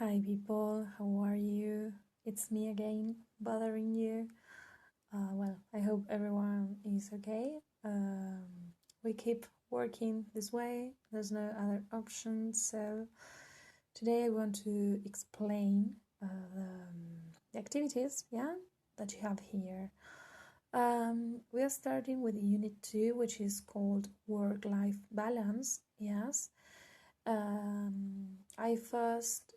Hi people, how are you? It's me again, bothering you. I hope everyone is okay. We keep working this way, there's no other option. So today I want to explain the activities, that you have here. We are starting with Unit 2, which is called Work-Life Balance, yes. I first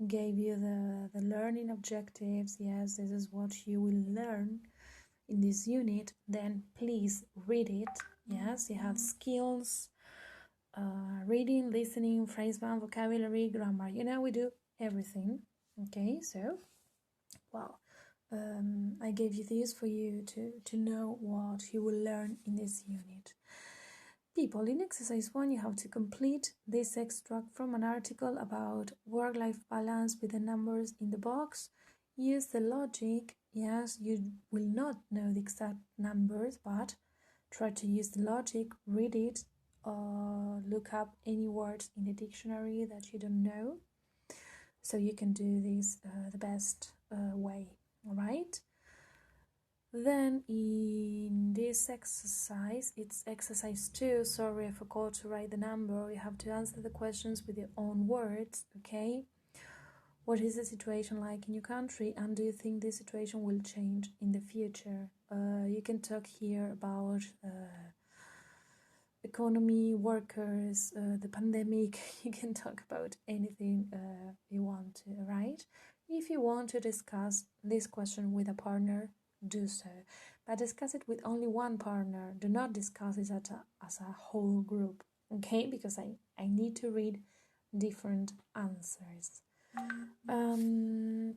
gave you the learning objectives. Yes, this is what you will learn in this unit. Then please read it. Yes, you have skills, reading, listening, phrase band, vocabulary, grammar. We do everything. Okay, so I gave you this for you to know what you will learn in this unit. People, in exercise 1, you have to complete this extract from an article about work-life balance with the numbers in the box. Use the logic. Yes, you will not know the exact numbers, but try to use the logic, read it, or look up any words in the dictionary that you don't know. So you can do this the best way, all right? Then in this exercise, it's exercise 2, sorry I forgot to write the number, you have to answer the questions with your own words, okay? What is the situation like in your country, and do you think this situation will change in the future? You can talk here about economy, workers, the pandemic. You can talk about anything you want to, right? If you want to discuss this question with a partner, do so, but discuss it with only one partner. Do not discuss it as a whole group, okay? Because I need to read different answers. Another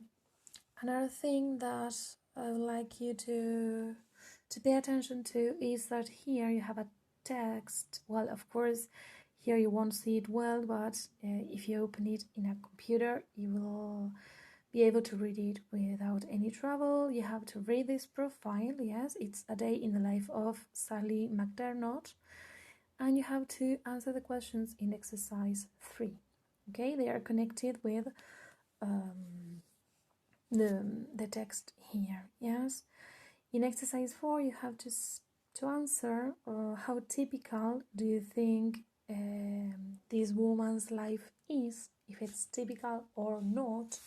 thing that I would like you to pay attention to is that here you have a text. Well, of course, here you won't see it well, but if you open it in a computer, you will be able to read it without any trouble. You have to read this profile. Yes, it's a day in the life of Sally McDermott, and you have to answer the questions in exercise 3. Okay, they are connected with the text here. Yes, in exercise 4 you have to answer how typical do you think this woman's life is, if it's typical or not.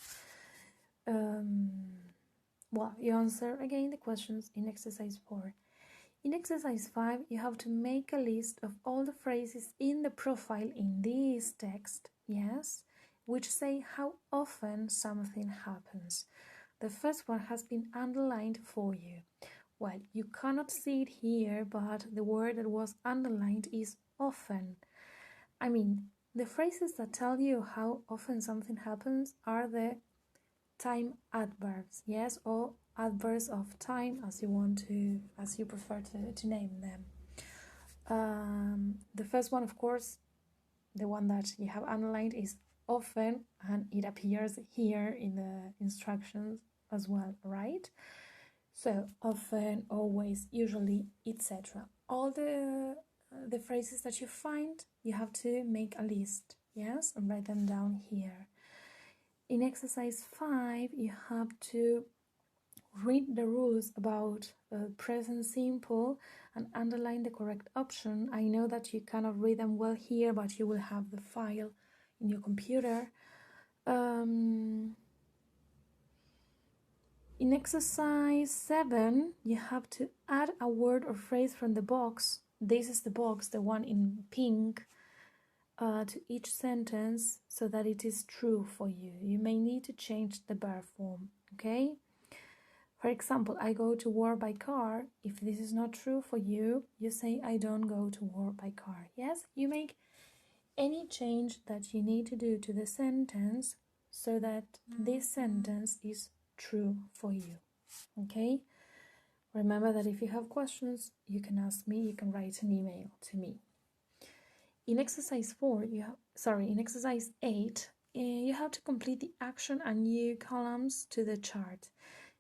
You answer again the questions in exercise 4. In exercise 5, you have to make a list of all the phrases in the profile in this text, yes, which say how often something happens. The first one has been underlined for you. Well, you cannot see it here, but the word that was underlined is often. I mean, the phrases that tell you how often something happens are the time adverbs, yes, or adverbs of time, as you prefer to name them. The first one, of course, the one that you have underlined, is often, and it appears here in the instructions as well, right? So often, always, usually, etc. All the phrases that you find, you have to make a list, yes, and write them down here. In exercise 5, you have to read the rules about present simple and underline the correct option. I know that you cannot read them well here, but you will have the file in your computer. In exercise 7, you have to add a word or phrase from the box. This is the box, the one in pink, to each sentence so that it is true for you. You may need to change the verb form, okay? For example, I go to work by car. If this is not true for you, you say I don't go to work by car. Yes, you make any change that you need to do to the sentence so that this sentence is true for you. Okay? Remember that if you have questions, you can ask me, you can write an email to me. In exercise 8, you have to complete the action and new columns to the chart.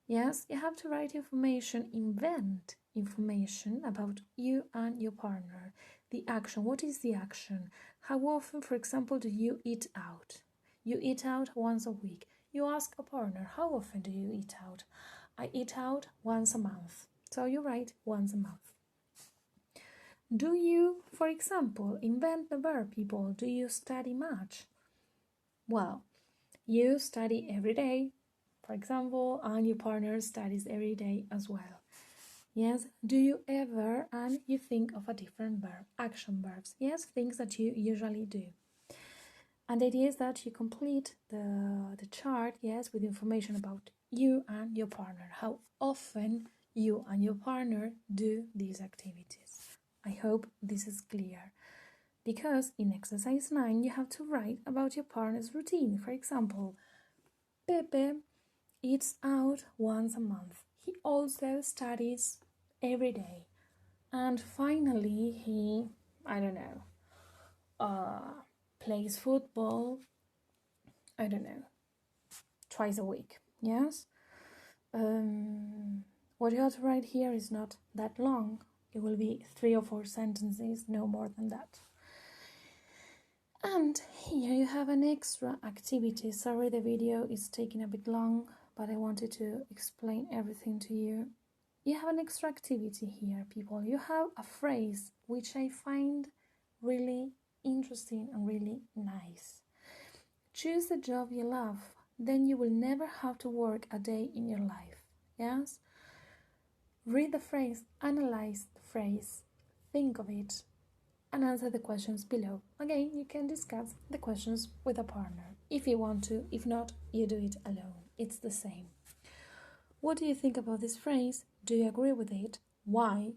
Yes, you have to write information, invent information about you and your partner. the action. What is the action? How often, for example, do you eat out? You eat out once a week. You ask a partner, how often do you eat out? I eat out once a month. So you write once a month. Do you, for example, invent the verb, people? Do you study much? Well, you study every day, for example, and your partner studies every day as well. Yes, do you ever, and you think of a different verb, action verbs. Yes, things that you usually do. And the idea is that you complete the chart, yes, with information about you and your partner, how often you and your partner do these activities. I hope this is clear. Because in exercise 9, you have to write about your partner's routine. For example, Pepe eats out once a month. He also studies every day. And finally, he, plays football, twice a week. Yes? What you have to write here is not that long. It will be 3 or 4 sentences, no more than that. And here you have an extra activity. Sorry, the video is taking a bit long, but I wanted to explain everything to you. You have an extra activity here, people. You have a phrase which I find really interesting and really nice. Choose the job you love, then you will never have to work a day in your life. Yes? Read the phrase, analyze the phrase, think of it, and answer the questions below. Again, you can discuss the questions with a partner if you want to. If not, you do it alone. It's the same. What do you think about this phrase? Do you agree with it? Why?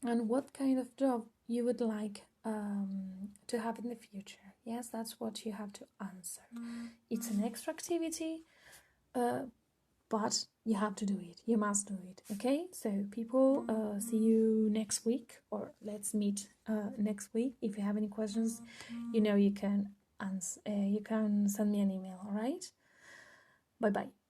And what kind of job you would like to have in the future? Yes, that's what you have to answer. It's an extra activity, but you have to do it. You must do it. Okay? So people, see you next week, or let's meet next week. If you have any questions, you can send me an email. All right? Bye bye.